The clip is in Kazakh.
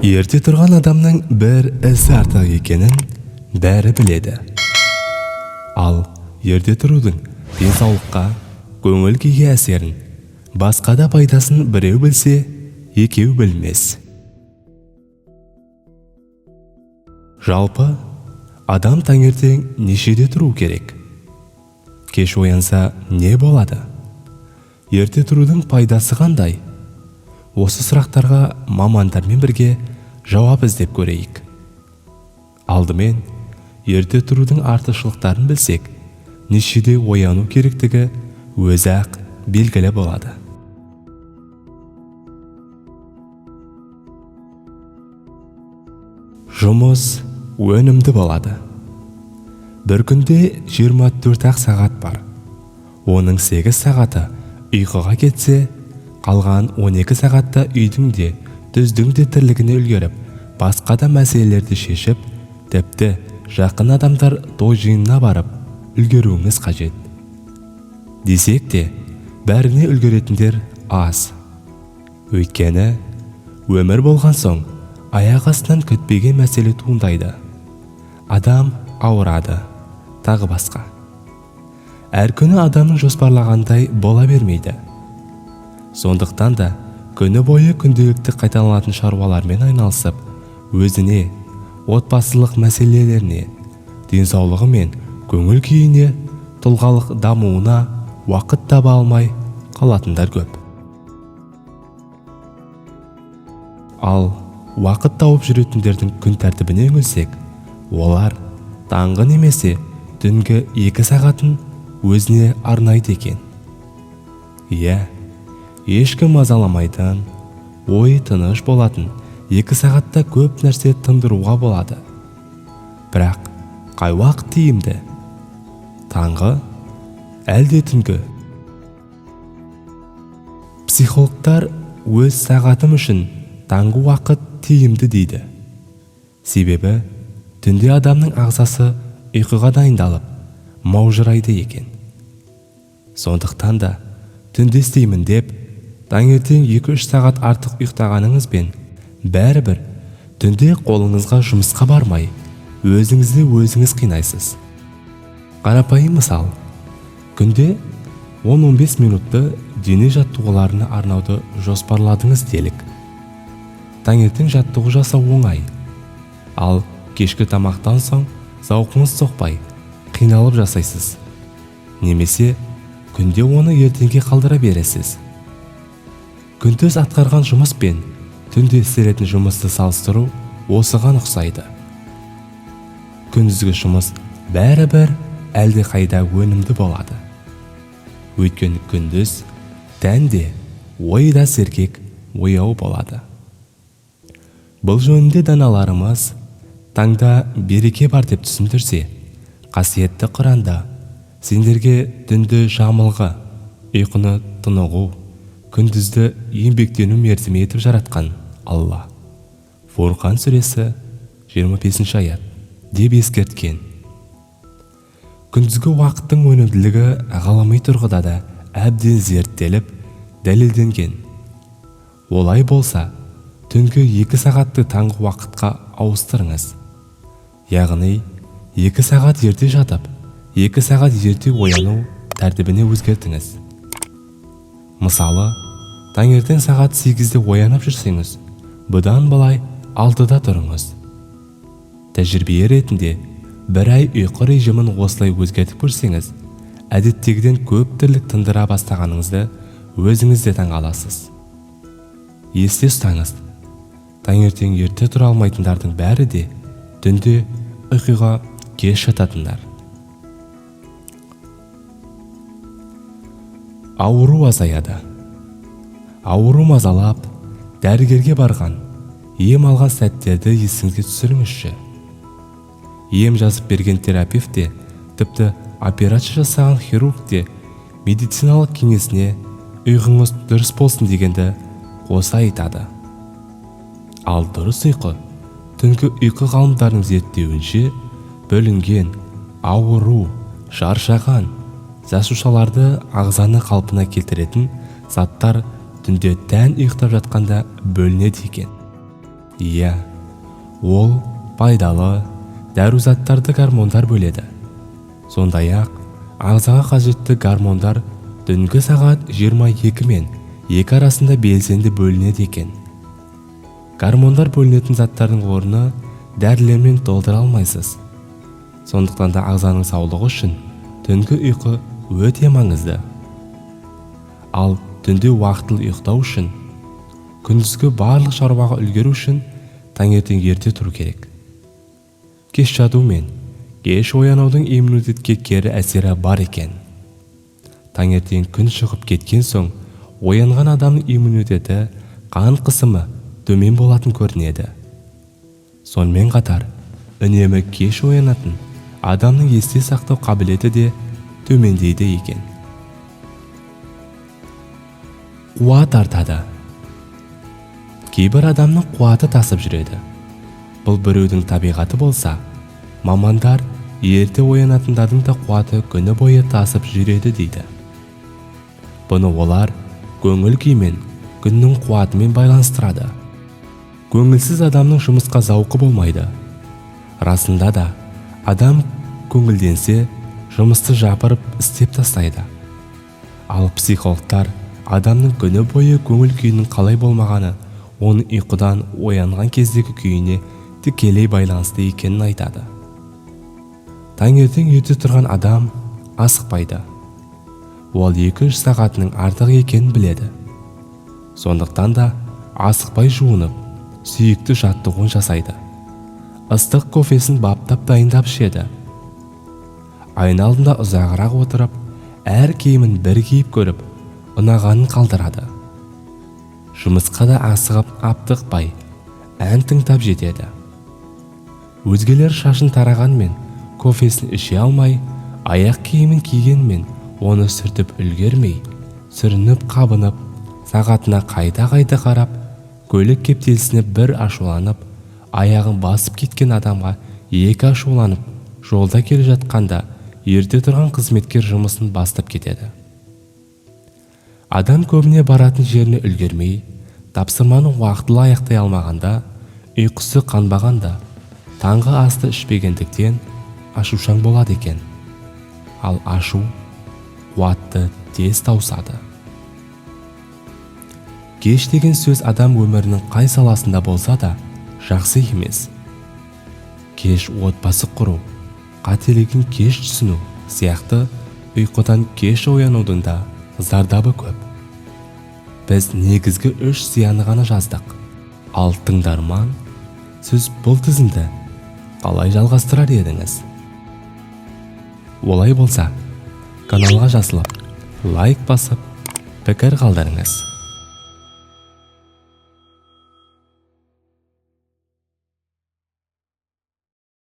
Ерте тұрған адамның бір ісі артық екенін бәрі біледі. Ал ерте тұрудың денсаулыққа, көңіл күйге әсерін, басқа да пайдасын біреу білсе, екеу білмес. Жалпы, адам таңертең нешеде тұру керек? Кеш оянса не болады? Ерте тұрудың пайдасы қандай? Осы сұрақтарға мамандармен бірге жауап іздеп көрейік. Алдымен, ерте тұрудың артықшылықтарын білсек, нешеде ояну керектігі өзі-ақ белгілі болады. Жұмыс өнімді болады. Бір күнде 24 сағат бар. Оның 8 сағаты ұйқыға кетсе, қалған 12 сағатта үйдің де, түздің де тірлігіне үлгеріп, басқа да мәселелерді шешіп, тіпті жақын адамдар той жиынына барып, үлгеруіңіз қажет. Десек те, бәріне үлгеретіндер аз. Өйткені, өмір болған соң, аяқ астынан күтпеген мәселе туындайды. Адам ауырады, тағы басқа. Әр күні адамның жоспарлағандай бола бермейді. Сондықтан да күні бойы күнделікті қайталанатын шаруалармен айналысып, өзіне, отбасылық мәселелеріне, денсаулығы мен көңіл күйіне, тұлғалық дамуына уақыт таба алмай қалатындар көп. Ал уақыт тауып жүретіндердің күн тәртібіне үңілсек, олар таңғы немесе түнгі 2 сағатын өзіне арнайды екен. Иә, ешкім мазаламайтын, ой тыныш болатын 2 сағатта көп нәрсе тындыруға болады. Бірақ қай уақыт тиімді? Таңғы, әлде түнгі? Психологтар өз сағатым үшін таңғы уақыт тиімді дейді. Себебі түнде адамның ағзасы ұйқыға дайындалып, маужырайды екен. Сондықтан да түнде істеймін деп, таңертең 2-3 сағат артық ұйықтағаныңызбен, бәрібір түнде қолыңызға жұмысқа бармай, өзіңізді өзіңіз қинайсыз. Қарапайым мысал, күнде 10-15 минутты дене жаттығуларына арнауды жоспарладыңыз делік. Таңертең жаттығу жасау оңай, ал кешкі тамақтан соң зауқыңыз соқпай, қиналып жасайсыз. Немесе күнде оны ертеңге қалдыра бересіз. Күндіз атқарған жұмыс пен түнде істелетін жұмысты салыстыру осыған ұқсайды. Күндізгі жұмыс бәрібір әлде қайда өнімді болады. Өйткені күндіз тәнде ойда сергек, ояу болады. Бұл жөнінде даналарымыз таңда береке бар деп түсіндірсе, қасиетті Құранда сендерге түнді жамылғы, ұйқыны тынығу, күндізді еңбектену мерзімі етіп жаратқан Алла. Фурқан сүресі 25 аят деп ескерткен. Күндізгі уақыттың өнімділігі ғылыми тұрғыда да әбден зерттеліп, дәлелденген. Олай болса, түнгі 2 сағатты таңғы уақытқа ауыстырыңыз. Яғни 2 сағат ерте жатып, 2 сағат ерте ояну тәртібіне өзгертіңіз. Мысалы, таңертең сағат 8-де оянып жүрсеңіз, бұдан былай 6-да тұрыңыз. Тәжірибе ретінде бір ай ұйқы режимін осылай өзгертіп көрсеңіз, әдеттегіден көп тірлік тындыра бастағаныңызды өзіңізде таңғаласыз. Есте ұстаңыз, таңертең ерте тұра алмайтындардың бәрі де түнде ұйқыға кеш жататындар. Ауыру азаяды. Ауыру мазалап, дәрігерге барған, ем алған сәттерді есіңізге түсіріңізші. Ем жазып берген терапевт те, тіпті операция жасаған хирург те медициналық кеңесіне ұйқыңыз дұрыс болсын дегенді қоса айтады. Ал дұрыс ұйқы, түнгі ұйқы ғалымдарының зерттеуінше, бөлінген, ауыру, шаршаған, жасушаларды ағзаны қалпына келтіретін заттар түнде тән ұйықтап жатқанда бөлінеді екен. Иә, ол пайдалы дәру заттарды гормондар бөледі. Сондай-ақ ағзаға қажетті гормондар түнгі сағат 22 мен 2 арасында белсенді бөлінеді екен. Гормондар бөлінетін заттардың орны дәрілермен толтыра алмайсыз. Сондықтан да ағзаның саулығы үшін түнгі ұйқы өте маңызды. Ал түнде уақытылы ұйықтау үшін, күндізгі барлық шаруаға үлгеру үшін таңертең ерте тұру керек. Кеш жату мен кеш оянудың иммунитетке кері әсері бар екен. Таңертең күн шығып кеткен соң оянған адамның иммунитеті, қан қысымы төмен болатын көрінеді. Сонымен қатар, үнемі кеш оянатын адамның есте сақтау қабілеті де төмендейді екен. Қуат артады. Кейбір адамның қуаты тасып жүреді. Бұл біреудің табиғаты болса, мамандар ерте оянатындардың да қуаты күні бойы тасып жүреді дейді. Бұны олар көңіл күймен, күннің қуатымен байланыстырады. Көңілсіз адамның жұмысқа зауқы болмайды. Расында да, адам көңілденсе, жұмысты жапырып істеп тастайды. Ал психологтар адамның күні бойы көңіл күйінің қалай болмағаны, оның ұйқыдан оянған кездегі күйіне тікелей байланысты екенін айтады. Таңертең ерте тұрған адам асықпайды. Ол 2-3 сағатының артық екенін біледі. Сондықтан да асықпай жуынып, сүйікті жаттығуын жасайды. Ыстық кофесін баптап дайындап ішеді. Айна алдында ұзағырақ отырып, әр киімін бір киіп көріп, ұнағанын қалдырады. Жұмысқа да асығып аптықпай, ән тыңдап жетеді. Өзгелер шашын тарағанмен, кофесін іше алмай, аяқ киімін кигенмен, оны сүртіп үлгермей, сүрініп қабынып, сағатына қайта-қайта қарап, көлік кептелісіне бір ашуланып, аяғын басып кеткен адамға 2 ашуланып, жолда келе жатқанда ерте тұрған қызметкер жұмысын бастап кетеді. Адам көбіне баратын жеріне үлгермей, тапсырманы уақытылы аяқтай алмағанда, ұйқысы қанбағанда, таңғы асты ішпегендіктен ашушаң болады екен. Ал ашу қуатты тез таусады. Кеш деген сөз адам өмірінің қай саласында болса да жақсы емес. Кеш отбасы құру, қателігін кеш түсіну сияқты ұйқыдан кеш оянудың да зардабы көп. Біз негізгі 3 зияны ғана жаздық. Ал тыңдарман, сіз бұл тізімді қалай жалғастырар едіңіз? Олай болса, каналға жазылып, лайк басып, пікір қалдырыңыз.